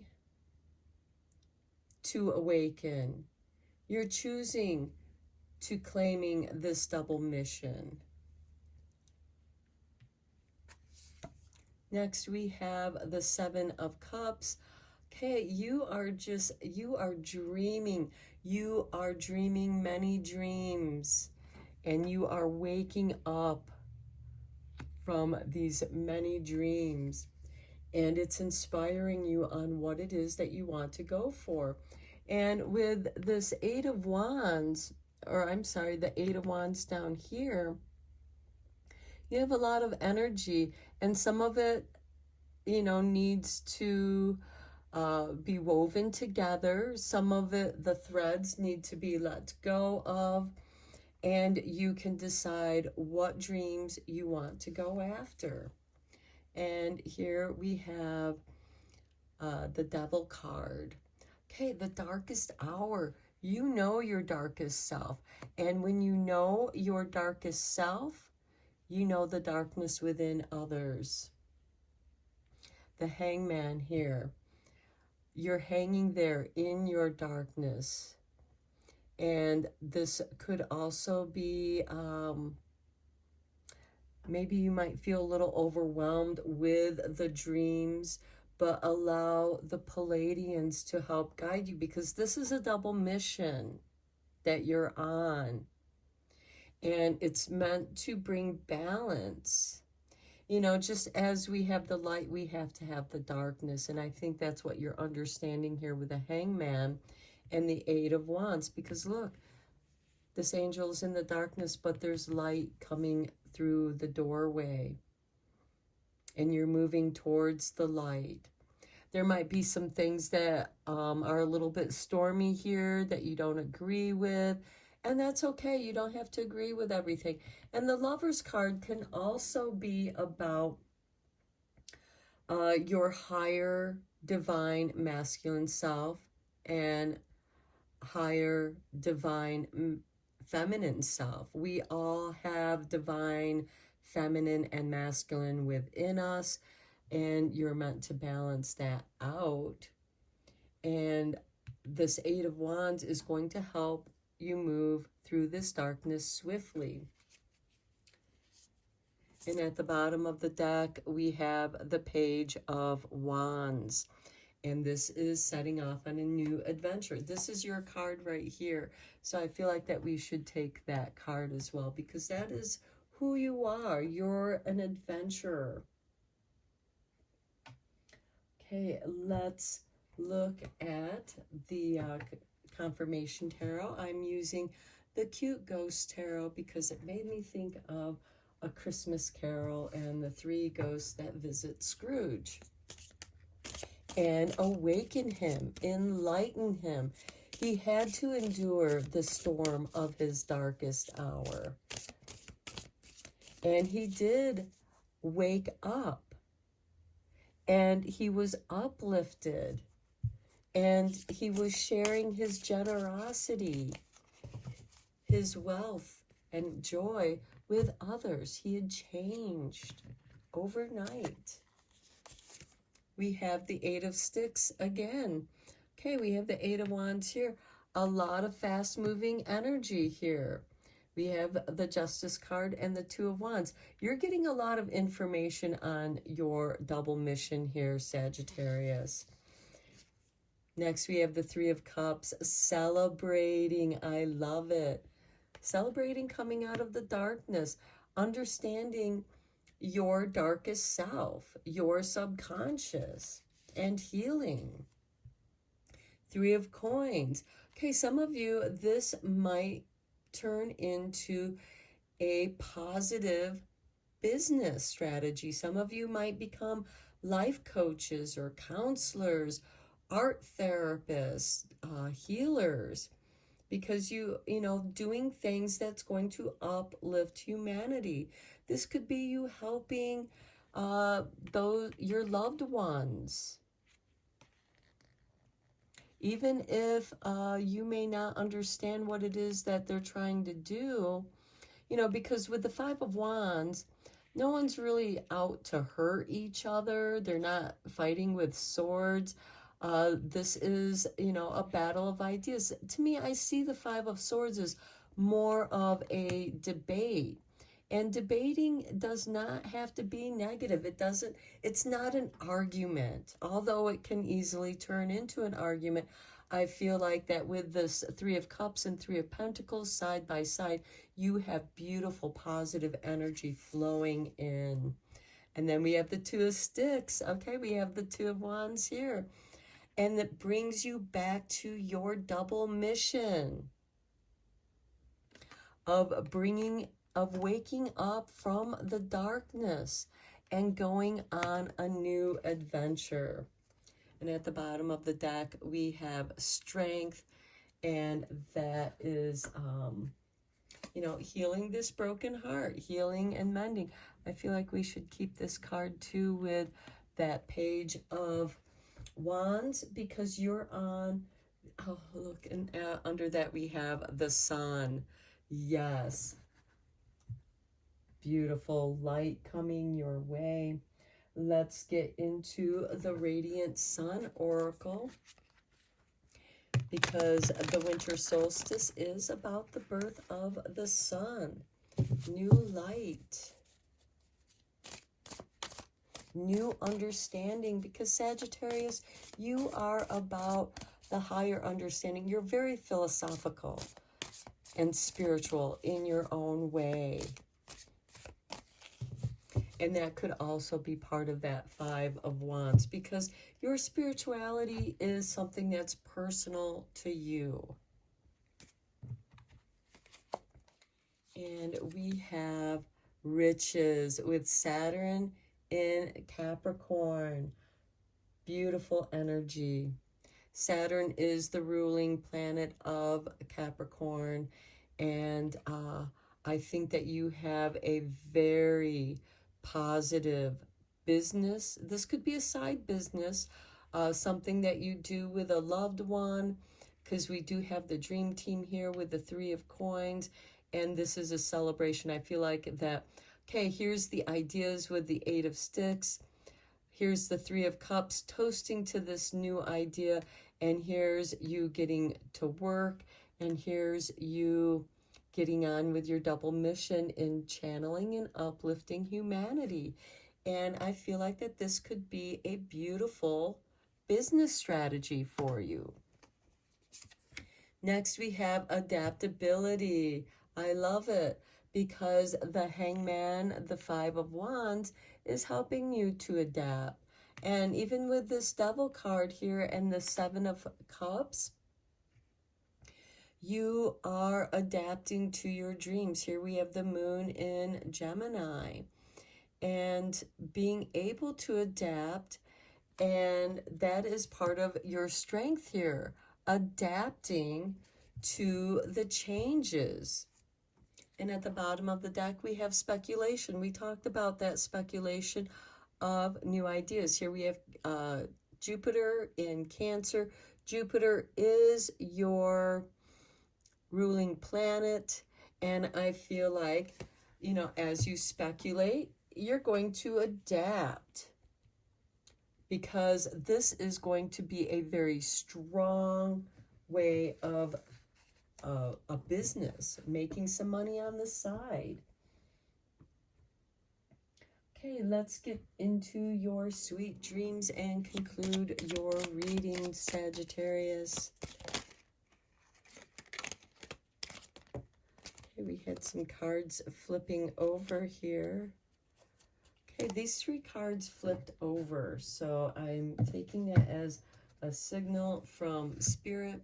to awaken. You're choosing to claiming this double mission. Next, we have the Seven of Cups. Okay, you are dreaming. You are dreaming many dreams. And you are waking up from these many dreams. And it's inspiring you on what it is that you want to go for. And with this Eight of Wands, or I'm sorry, the Eight of Wands down here, you have a lot of energy, and some of it, you know, needs to be woven together. Some of it, the threads need to be let go of, and you can decide what dreams you want to go after. And here we have the Devil card. Okay, the darkest hour. You know your darkest self. And when you know your darkest self, you know the darkness within others. The Hangman here. You're hanging there in your darkness. And this could also be, maybe you might feel a little overwhelmed with the dreams, but allow the Pleiadians to help guide you, because this is a double mission that you're on. And it's meant to bring balance. You know, just as we have the light, we have to have the darkness. And I think that's what you're understanding here with the Hangman and the Eight of Wands. Because look, this angel is in the darkness, but there's light coming through the doorway. And you're moving towards the light. There might be some things that are a little bit stormy here that you don't agree with. And that's okay. You don't have to agree with everything. And the Lover's card can also be about your higher divine masculine self and higher divine feminine self. We all have divine feminine and masculine within us, and you're meant to balance that out. And this Eight of Wands is going to help you move through this darkness swiftly. And at the bottom of the deck, we have the Page of Wands. And this is setting off on a new adventure. This is your card right here. So I feel like that we should take that card as well, because that is who you are. You're an adventurer. Okay, let's look at the Confirmation Tarot. I'm using the Cute Ghost Tarot because it made me think of A Christmas Carol and the three ghosts that visit Scrooge. And awaken him, enlighten him. He had to endure the storm of his darkest hour. And he did wake up. And he was uplifted. And he was sharing his generosity, his wealth and joy with others. He had changed overnight. We have the Eight of Sticks again. Okay, we have the Eight of Wands here. A lot of fast-moving energy here. We have the Justice card and the Two of Wands. You're getting a lot of information on your double mission here, Sagittarius. Next, we have the Three of Cups, celebrating. I love it. Celebrating coming out of the darkness, understanding your darkest self, your subconscious, and healing. Three of Coins. Okay, some of you, this might turn into a positive business strategy. Some of you might become life coaches or counselors, art therapists, healers, because you know, doing things that's going to uplift humanity. This could be you helping your loved ones. Even if you may not understand what it is that they're trying to do, you know, because with the Five of Wands, no one's really out to hurt each other. They're not fighting with swords. This is, you know, a battle of ideas. To me, I see the Five of Swords as more of a debate. And debating does not have to be negative. It's not an argument, although it can easily turn into an argument. I feel like that with this Three of Cups and Three of Pentacles side by side, you have beautiful positive energy flowing in. And then we have the Two of Sticks. Okay, we have the Two of Wands here. And that brings you back to your double mission of waking up from the darkness and going on a new adventure. And at the bottom of the deck, we have Strength, and that is, you know, healing this broken heart, healing and mending. I feel like we should keep this card too with that Page of Wands, because you're on, oh, look, and under that we have the Sun. Yes. Beautiful light coming your way. Let's get into the Radiant Sun Oracle, because the winter solstice is about the birth of the sun. New light. New understanding, because Sagittarius, you are about the higher understanding. You're very philosophical and spiritual in your own way. And that could also be part of that Five of Wands, because your spirituality is something that's personal to you. And we have riches with Saturn in Capricorn. Beautiful energy. Saturn is the ruling planet of Capricorn, and I think that you have a very positive business. This could be a side business, something that you do with a loved one, because we do have the dream team here with the Three of Coins, and this is a celebration. I feel like that, okay, here's the ideas with the Eight of Sticks. Here's the Three of Cups toasting to this new idea, and here's you getting to work, and here's you getting on with your double mission in channeling and uplifting humanity. And I feel like that this could be a beautiful business strategy for you. Next, we have adaptability. I love it, because the Hangman, the Five of Wands, is helping you to adapt. And even with this Devil card here and the Seven of Cups, you are adapting to your dreams. Here we have the Moon in Gemini, and being able to adapt, and that is part of your strength here, adapting to the changes. And at the bottom of the deck, we have speculation. We talked about that speculation of new ideas. Here we have Jupiter in Cancer. Jupiter is your ruling planet, and I feel like, you know, as you speculate, you're going to adapt, because this is going to be a very strong way of a business, making some money on the side. Okay, let's get into your sweet dreams and conclude your reading, Sagittarius. Okay, we had some cards flipping over here. Okay, these three cards flipped over, so I'm taking that as a signal from Spirit.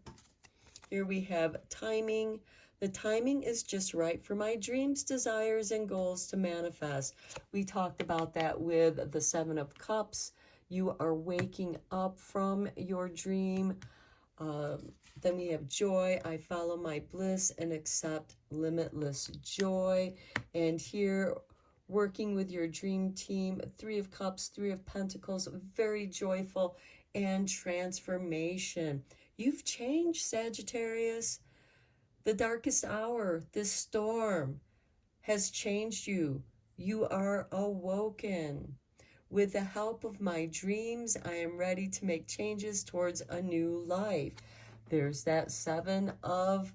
Here we have timing. The timing is just right for my dreams, desires, and goals to manifest. We talked about that with the Seven of Cups. You are waking up from your dream. Then we have joy. I follow my bliss and accept limitless joy. And here, working with your dream team, Three of Cups, Three of Pentacles, very joyful, and transformation. You've changed, Sagittarius. The darkest hour, this storm, has changed you. You are awoken. With the help of my dreams, I am ready to make changes towards a new life. There's that Seven of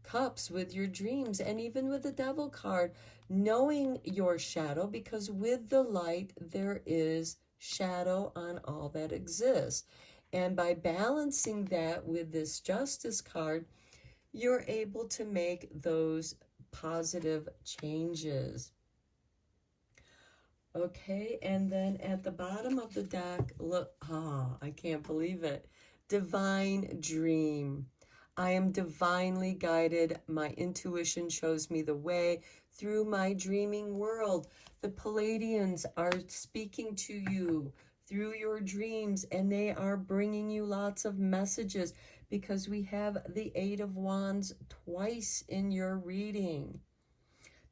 Cups with your dreams, and even with the Devil card, knowing your shadow, because with the light there is shadow on all that exists. And by balancing that with this Justice card, you're able to make those positive changes. Okay, and then at the bottom of the deck, look, I can't believe it. Divine Dream. I am divinely guided. My intuition shows me the way through my dreaming world. The Pleiadians are speaking to you through your dreams, and they are bringing you lots of messages, because we have the Eight of Wands twice in your reading.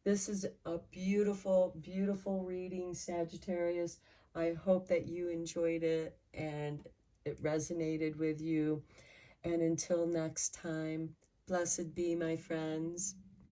This is a beautiful, beautiful reading, Sagittarius. I hope that you enjoyed it and it resonated with you. And until next time, blessed be, my friends.